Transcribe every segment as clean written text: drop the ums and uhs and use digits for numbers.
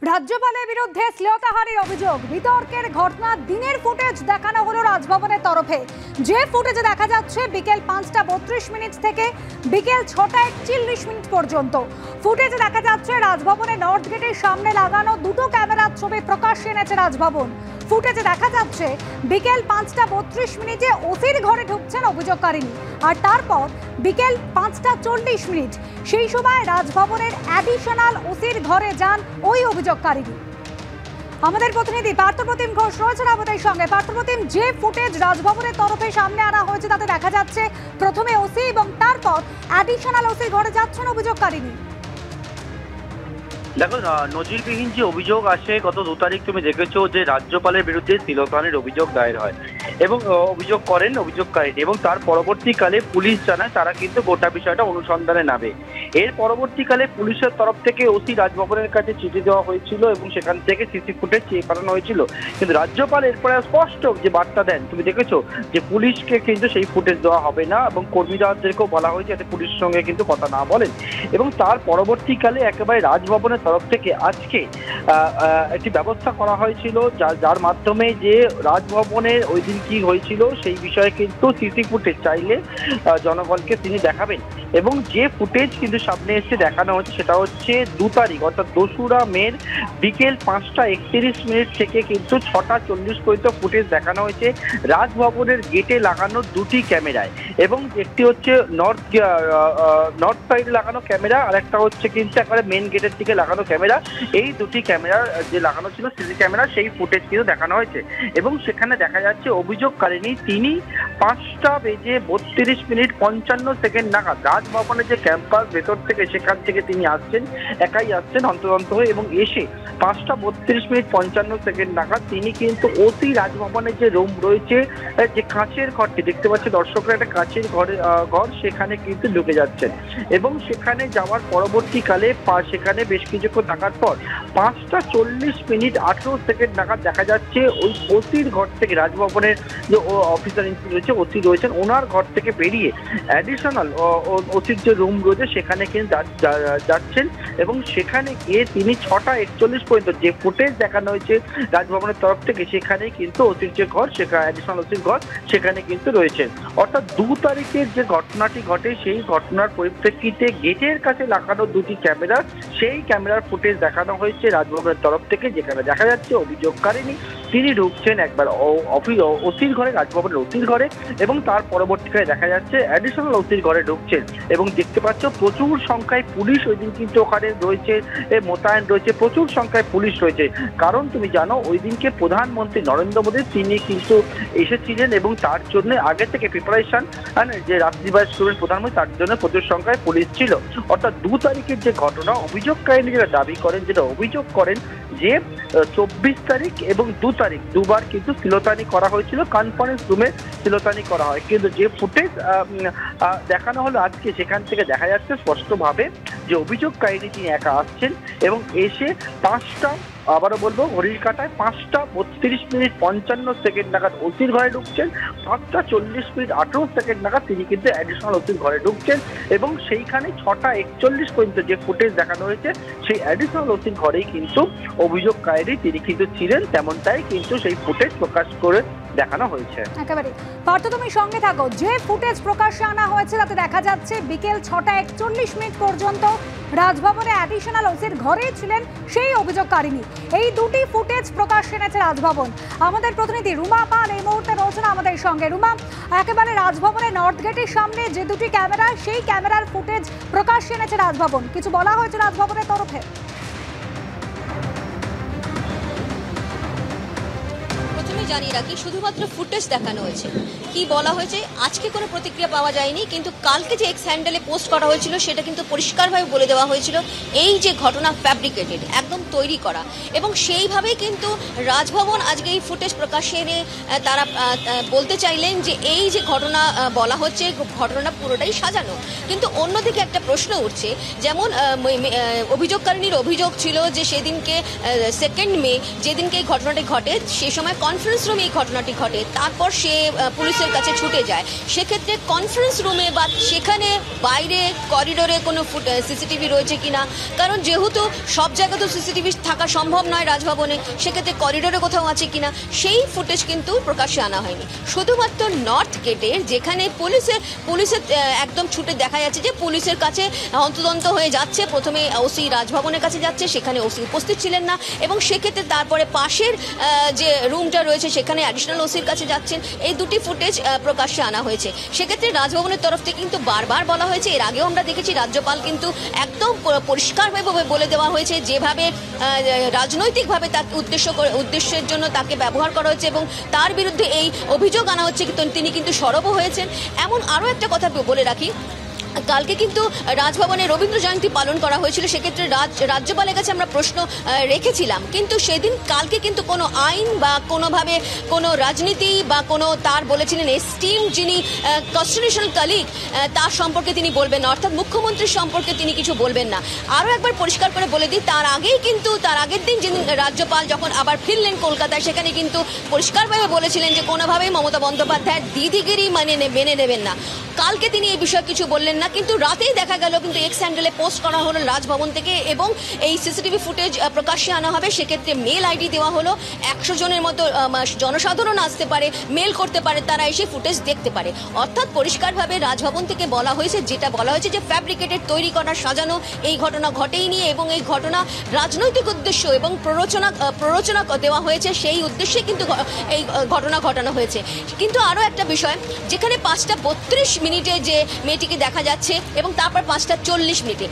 রাজ্যপালের বিরুদ্ধে শ্লীলতাহানির অভিযোগ, বিতর্কের ঘটনা দিনের ফুটেজ দেখানো হলো রাজভবনের তরফে। যে ফুটেজে দেখা যাচ্ছে বিকেল 5:32 থেকে বিকেল 6:41 পর্যন্ত। ফুটেজে দেখা যাচ্ছে রাজভবনের নর্থ গেটের সামনে লাগানো দুটো ক্যামেরার ছবি প্রকাশ্যে এনেছে রাজভবন। ফুটেজে দেখা যাচ্ছে বিকেল 5:32 ওসির ঘরে ঢুকছেন অভিযোগকারিনী, আর তারপর বিকেল 5:40 সেই সময় রাজভবনের অ্যাডিশনাল ওসির ঘরে যান ওই অভিযোগকারিনী। আমাদের প্রতিনিধি পার্থপ্রতিম ঘোষ রয়েছেন আমাদের সঙ্গে। পার্থপ্রতিম, যে ফুটেজ রাজভবনের তরফে সামনে আনা হয়েছে তাতে দেখা যাচ্ছে প্রথমে ওসি এবং তারপর অ্যাডিশনাল ওসির ঘরে যাচ্ছেন অভিযোগকারিনী। দেখো, নজিরবিহীন যে অভিযোগ আসে, গত 2 তারিখ তুমি দেখেছো যে রাজ্যপালের বিরুদ্ধে শ্লীলতাহানির অভিযোগ দায়ের হয় এবং অভিযোগ করেন অভিযোগকারিনী, এবং তার পরবর্তীকালে পুলিশ জানায় তারা কিন্তু গোটা বিষয়টা অনুসন্ধানে নামে। এর পরবর্তীকালে পুলিশের তরফ থেকে ওসি রাজভবনের কাছে চিঠি দেওয়া হয়েছিল এবং সেখান থেকে সিসি ফুটেজ চেয়ে পাঠানো হয়েছিল, কিন্তু রাজ্যপাল এরপরে স্পষ্ট যে বার্তা দেন, তুমি দেখেছো যে পুলিশকে কিন্তু সেই ফুটেজ দেওয়া হবে না এবং কর্মীদেরকেও বলা হয়েছে যাতে পুলিশের সঙ্গে কিন্তু কথা না বলেন। এবং তার পরবর্তীকালে একেবারে রাজভবনের তরফ থেকে আজকে একটি ব্যবস্থা করা হয়েছিল যার মাধ্যমে যে রাজভবনের ওই দিন কি হয়েছিল সেই বিষয়ে কিন্তু সিসি ফুটেজ চাইলে জনগণকে তিনি দেখাবেন। এবং যে ফুটেজ কিন্তু সামনে এসে দেখানো হচ্ছে সেটা হচ্ছে 2 তারিখ অর্থাৎ 2রা মের বিকেল 5:31 থেকে কিন্তু 6:40 পর্যন্ত ফুটেজ দেখানো হয়েছে রাজভবনের গেটে লাগানো দুটি ক্যামেরায়, এবং একটি হচ্ছে নর্থ সাইডে লাগানো ক্যামেরা, আর একটা হচ্ছে কিন্তু একেবারে মেন গেটের দিকে লাগানো ক্যামেরা। এই দুটি ক্যামেরা যে লাগানো ছিল সিসি ক্যামেরা, সেই ফুটেজ কিন্তু দেখানো হয়েছে এবং সেখানে দেখা যাচ্ছে অভিযোগকারিনী তিনি 5:32:55 নাগাদ রাজভবনের যে ক্যাম্পাস ভেতর থেকে সেখান থেকে তিনি আসছেন, একাই আসছেন হন্তদন্ত হয়ে, এবং এসে 5:32:55 নাগাদ তিনি কিন্তু ওসি রাজভবনের যে রুম রয়েছে, যে কাঁচের ঘরটি দেখতে পাচ্ছে দর্শকরা, একটা কাঁচের ঘর, সেখানে কিন্তু ঢুকে যাচ্ছেন। এবং সেখানে যাওয়ার পরবর্তীকালে সেখানে বেশ কিছুক্ষণ থাকার পর 5:40:18 নাগাদ দেখা যাচ্ছে ওই ওসির ঘর থেকে, রাজভবনের যে অফিসার রয়েছে ওসি রয়েছেন ওনার ঘর থেকে বেরিয়ে অ্যাডিশনাল ওসির যে রুম রয়েছে সেখানে কিন্তু যাচ্ছেন, এবং সেখানে গিয়ে তিনি 6:41 পর্যন্ত যে ফুটেজ দেখানো হয়েছে রাজভবনের তরফ থেকে সেখানে কিন্তু ওসির যে ঘর, সেখানে অ্যাডিশনাল ওসির ঘর সেখানে কিন্তু রয়েছেন। অর্থাৎ 2 তারিখের যে ঘটনাটি ঘটে সেই ঘটনার পরিপ্রেক্ষিতে গেটের কাছে লাগানো দুটি ক্যামেরা, সেই ক্যামেরার ফুটেজ দেখানো হয়েছে রাজভবনের তরফ থেকে, যেখানে দেখা যাচ্ছে অভিযোগকারিনী তিনি ঢুকছেন একবার ওসির ঘরে, রাজভবনের ওসির ঘরে, এবং তার পরবর্তীকালে দেখা যাচ্ছে অ্যাডিশনাল ওসির ঘরে ঢুকছেন। এবং দেখতে পাচ্ছ প্রচুর সংখ্যায় পুলিশ ওই দিন কিন্তু ওখানে রয়েছে, মোতায়েন রয়েছে, প্রচুর সংখ্যায় পুলিশ রয়েছে। কারণ তুমি জানো ওই দিনকে প্রধানমন্ত্রী নরেন্দ্র মোদী তিনি কিন্তু এসেছিলেন এবং তার জন্য আগে থেকে প্রিপারেশন, যে রাত্রিবাস করবেন প্রধানমন্ত্রী, তার জন্য প্রচুর সংখ্যায় পুলিশ ছিল। অর্থাৎ 2 তারিখের যে ঘটনা, অভিযোগকারিনী যেটা দাবি করেন, যেটা অভিযোগ করেন যে 24 তারিখ এবং 2 তারিখ দুবার কিন্তু শ্লীলতাহানি করা হয়েছিল, কনফারেন্স রুমে শ্লীলতাহানি করা হয়। কিন্তু যে ফুটেজ দেখানো হলো আজকে, সেখান থেকে দেখা যাচ্ছে স্পষ্টভাবে যে অভিযোগকারিনী তিনি একা আসছেন এবং এসে আবারও বলবো ঘড়ির কাঁটায় 5:32:55 নাগাদ ওসির ঘরে ঢুকছেন, 5:40:18 নাগাদ তিনি কিন্তু অ্যাডিশনাল ওসির ঘরে ঢুকছেন, এবং সেইখানে 6:41 পর্যন্ত যে ফুটেজ দেখানো হয়েছে সেই অ্যাডিশনাল ওসির ঘরেই কিন্তু অভিযোগকারী তিনি কিন্তু ছিলেন, তেমনটাই কিন্তু সেই ফুটেজ প্রকাশ করে দেখানো হয়েছে। একেবারে পার্থ, তুমি সঙ্গে থাকো। যে ফুটেজ প্রকাশ্যে আনা হয়েছে তাতে দেখা যাচ্ছে বিকেল 6:41 পর্যন্ত রাজভবনে অ্যাডিশনাল ওসির ঘরে ছিলেন সেই অভিযোগকারিনী। এই দুটি ফুটেজ প্রকাশ্যে এনেছে রাজভবন। আমাদের প্রতিনিধি রুমা পাল এই মুহূর্তে রয়েছেন আমাদের সঙ্গে। রুমা, একেবারে রাজভবনের নর্থ গেটের সামনে যে দুটি ক্যামেরা, সেই ক্যামেরার ফুটেজ প্রকাশ্যে এনেছে রাজভবন, কিছু বলা হয়েছে রাজভবনের তরফে? জানিয়ে রাখি, শুধুমাত্র ফুটেজ দেখানো হয়েছে, কি বলা হয়েছে আজকে কোনো প্রতিক্রিয়া পাওয়া যায়নি, কিন্তু কালকে যে এক্স হ্যান্ডেলে পোস্ট করা হয়েছিল সেটা কিন্তু পরিষ্কারভাবে বলে দেওয়া হয়েছিল এই যে ঘটনা ফ্যাব্রিকেটেড, একদম তৈরি করা, এবং সেইভাবেই কিন্তু রাজভবন আজকে এই ফুটেজ প্রকাশ্যে এনে তারা বলতে চাইলেন যে এই যে ঘটনা বলা হচ্ছে ঘটনা পুরোটাই সাজানো। কিন্তু অন্যদিকে একটা প্রশ্ন উঠছে, যেমন অভিযোগকারিনীর অভিযোগ ছিল যে সেদিনকে 2 মে যেদিনকে এই ঘটনাটি ঘটে সে সময় কনফারেন্স কনফারেন্স রুমে এই ঘটনাটি ঘটে, তারপর সে পুলিশের কাছে ছুটে যায়। সেক্ষেত্রে কনফারেন্স রুমে বা সেখানে বাইরে করিডোরে কোনো সিসিটিভি রয়েছে কিনা, কারণ যেহেতু সব জায়গায় তো সিসিটিভি থাকা সম্ভব নয় রাজভবনে, সেক্ষেত্রে করিডোরে কোথাও আছে কিনা সেই ফুটেজ কিন্তু প্রকাশ্যে আনা হয়নি। শুধুমাত্র নর্থ গেটের যেখানে পুলিশের একদম ছুটে দেখা যাচ্ছে যে পুলিশের কাছে হন্তদন্ত হয়ে যাচ্ছে। প্রথমে ওসি রাজভবনের কাছে যাচ্ছে, সেখানে ওসি উপস্থিত ছিলেন না, এবং সেক্ষেত্রে তারপরে পাশের যে রুমটা রয়েছে সেখানে অ্যাডিশনাল ওসির কাছে যাচ্ছেন। এই দুটি ফুটেজ প্রকাশ্যে আনা হয়েছে। সেক্ষেত্রে রাজভবনের তরফ থেকে কিন্তু বারবার বলা হয়েছে, এর আগেও আমরা দেখেছি রাজ্যপাল কিন্তু একদম পরিষ্কারভাবে বলে দেওয়া হয়েছে যেভাবে রাজনৈতিকভাবে তাকে উদ্দেশ্যের জন্য তাকে ব্যবহার করা হয়েছে এবং তার বিরুদ্ধে এই অভিযোগ আনা হচ্ছে, তিনি কিন্তু সরবও হয়েছেন। এমন আরও একটা কথা বলে রাখি, কালকে কিন্তু রাজভবনে রবীন্দ্র জয়ন্তী পালন করা হয়েছিল। সেক্ষেত্রে রাজ্যপালের কাছে আমরা প্রশ্ন রেখেছিলাম, কিন্তু সেদিন কালকে কিন্তু কোনো আইন বা কোনোভাবে কোনো রাজনীতি বা কোনো তার বলেছিলেন এস্টিম যিনি কনস্টিটিউশনাল কালিগ তার সম্পর্কে তিনি বলবেন না, অর্থাৎ মুখ্যমন্ত্রীর সম্পর্কে তিনি কিছু বলবেন না। আরও একবার পরিষ্কার করে বলে দিই, তার আগের দিন যেদিন রাজ্যপাল যখন আবার ফিরলেন কলকাতায়, সেখানে কিন্তু পরিষ্কারভাবে বলেছিলেন যে কোনোভাবেই মমতা বন্দ্যোপাধ্যায়ের দিদিগিরি মেনে নেবেন না। কালকে তিনি এই বিষয়ে কিছু বললেন না, কিন্তু রাতেই দেখা গেল কিন্তু এক্স হ্যান্ডেলে পোস্ট করা হলো রাজভবন থেকে এবং এই সিসিটিভি ফুটেজ প্রকাশ্যে আনা হবে। সেক্ষেত্রে মেল আইডি দেওয়া হলো, 100 জনের মতো জনসাধারণ আসতে পারে, মেল করতে পারে, তারা এসে ফুটেজ দেখতে পারে। অর্থাৎ পরিষ্কারভাবে রাজভবন থেকে বলা হয়েছে, যেটা বলা হয়েছে যে ফ্যাব্রিকেটেড তৈরি করা সাজানো এই ঘটনা ঘটেই নিয়ে এবং এই ঘটনা রাজনৈতিক উদ্দেশ্য এবং প্ররোচনা দেওয়া হয়েছে, সেই উদ্দেশ্যে কিন্তু এই ঘটনা ঘটানো হয়েছে। কিন্তু আরও একটা বিষয়, যেখানে 5:32 মিনিটে যে মেয়েটিকে দেখা যাচ্ছে এবং তারপর 5:40 মিনিটে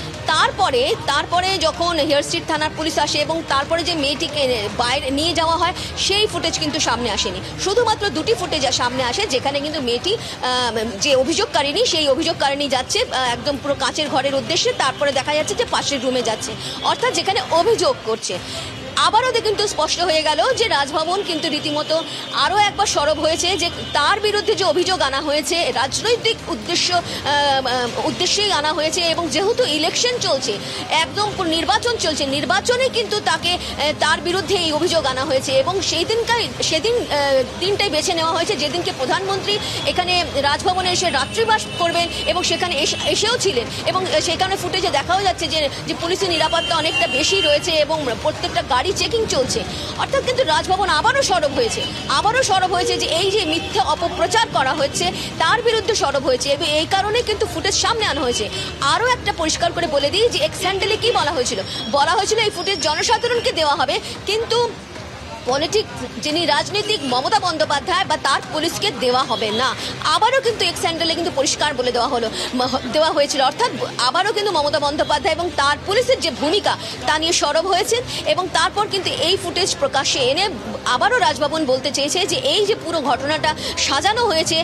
তারপরে যখন হেয়ার স্ট্রিট থানার পুলিশ আসে এবং তারপরে যে মেয়েটিকে বাইরে নিয়ে যাওয়া হয় সেই ফুটেজ কিন্তু সামনে আসেনি। শুধুমাত্র দুটি ফুটেজ সামনে আসে, যেখানে কিন্তু মেয়েটি যে অভিযোগকারিনী সেই অভিযোগকারিনী যাচ্ছে একদম পুরো কাঁচের ঘরের উদ্দেশ্যে, তারপরে দেখা যাচ্ছে যে পাশের রুমে যাচ্ছে, অর্থাৎ যেখানে অভিযোগ করছে। আবারও কিন্তু স্পষ্ট হয়ে গেল যে রাজভবন কিন্তু রীতিমতো আরও একবার সরব হয়েছে যে তার বিরুদ্ধে যে অভিযোগ আনা হয়েছে রাজনৈতিক উদ্দেশ্যেই আনা হয়েছে, এবং যেহেতু ইলেকশন চলছে, একদম নির্বাচন চলছে, নির্বাচনে কিন্তু তার বিরুদ্ধে এই অভিযোগ আনা হয়েছে এবং দিনটাই বেছে নেওয়া হয়েছে যেদিনকে প্রধানমন্ত্রী এখানে রাজভবনে এসে রাত্রিবাস করবেন এবং সেখানে এসেও ছিলেন, এবং সেখানে ফুটেজে দেখাও যাচ্ছে যে পুলিশের নিরাপত্তা অনেকটা বেশি রয়েছে এবং প্রত্যেকটা গাড়ি চেকিং চলছে। অর্থাৎ কিন্তু রাজভবন আবারও সরব হয়েছে যে এই যে মিথ্যে অপপ্রচার করা হচ্ছে তার বিরুদ্ধে সরব হয়েছে, এবং এই কারণে কিন্তু ফুটেজ সামনে আনা হয়েছে। আরও একটা পরিষ্কার করে বলে দিই যে এক্স হ্যান্ডেলে কি বলা হয়েছিল এই ফুটেজ জনসাধারণকে দেওয়া হবে, কিন্তু যিনি রাজনীতিক মমতা বন্দ্যোপাধ্যায় বা তার পুলিশকে দেওয়া হবে না। আবারও কিন্তু এক্স হ্যান্ডেলে কিন্তু পরিষ্কার বলে দেওয়া হয়েছিল, অর্থাৎ আবারও কিন্তু মমতা বন্দ্যোপাধ্যায় এবং তার পুলিশের যে ভূমিকা তা নিয়ে সরব হয়েছেন, এবং তারপর কিন্তু এই ফুটেজ প্রকাশ্যে এনে আবারও রাজভবন বলতে চেয়েছে যে এই যে পুরো ঘটনাটা সাজানো হয়েছে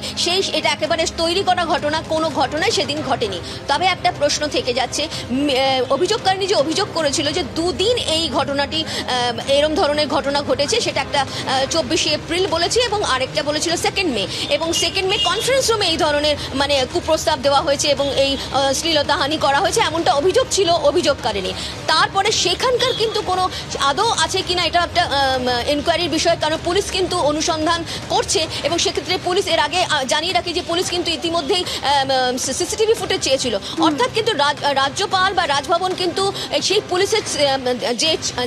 এটা একেবারে তৈরি করা ঘটনা, কোনো ঘটনাই সেদিন ঘটেনি। তবে একটা প্রশ্ন থেকে যাচ্ছে, অভিযোগকারিনী যে অভিযোগ করেছিল যে 2 দিন এই ঘটনাটি এরম ধরনের ঘটনা ঘটেছে, সেটা একটা 24 এপ্রিল বলেছে এবং আরেকটা বলেছিল 2 মে, এবং 2 মে কনফারেন্স রুমে এই ধরনের কুপ্রস্তাব দেওয়া হয়েছে এবং এই শ্লীলতাহানি করা হয়েছে, এমনটা অভিযোগ ছিল অভিযোগকারিনী। তারপরে সেখানকার কিন্তু কোনো আদৌ আছে কিনা এটা একটা এনকোয়ারির বিষয়, কারণ পুলিশ কিন্তু অনুসন্ধান করছে, এবং সেক্ষেত্রে পুলিশ এর আগে জানিয়ে রাখি যে পুলিশ কিন্তু ইতিমধ্যেই সিসিটিভি ফুটেজ চেয়েছিল। অর্থাৎ কিন্তু রাজ্যপাল বা রাজভবন কিন্তু সেই পুলিশের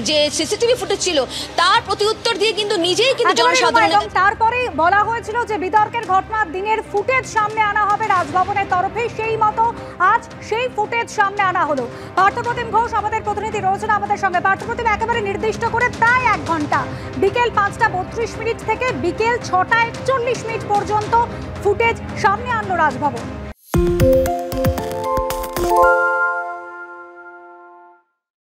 যে সিসিটিভি ফুটেজ ছিল তার প্রতি উত্তর দিয়ে কিন্তু নিজেই কিন্তু জনসাধারণ। তারপরে বলা হয়েছিল যে বিতর্কের ঘটনার দিনের ফুটেজ সামনে আনা হবে রাজভবনের তরফে, সেই মতো আজ সেই ফুটেজ সামনে আনা হলো। পার্থপ্রতিম ঘোষ আমাদের প্রতিনিধি রয়েছেন আমাদের সঙ্গে। পার্থপ্রতিম, একেবারে নির্দিষ্ট করে তাই 1 ঘন্টা, বিকেল 5:32 মিনিট থেকে বিকেল 6:41 মিনিট পর্যন্ত ফুটেজ সামনে আনলো রাজভবন।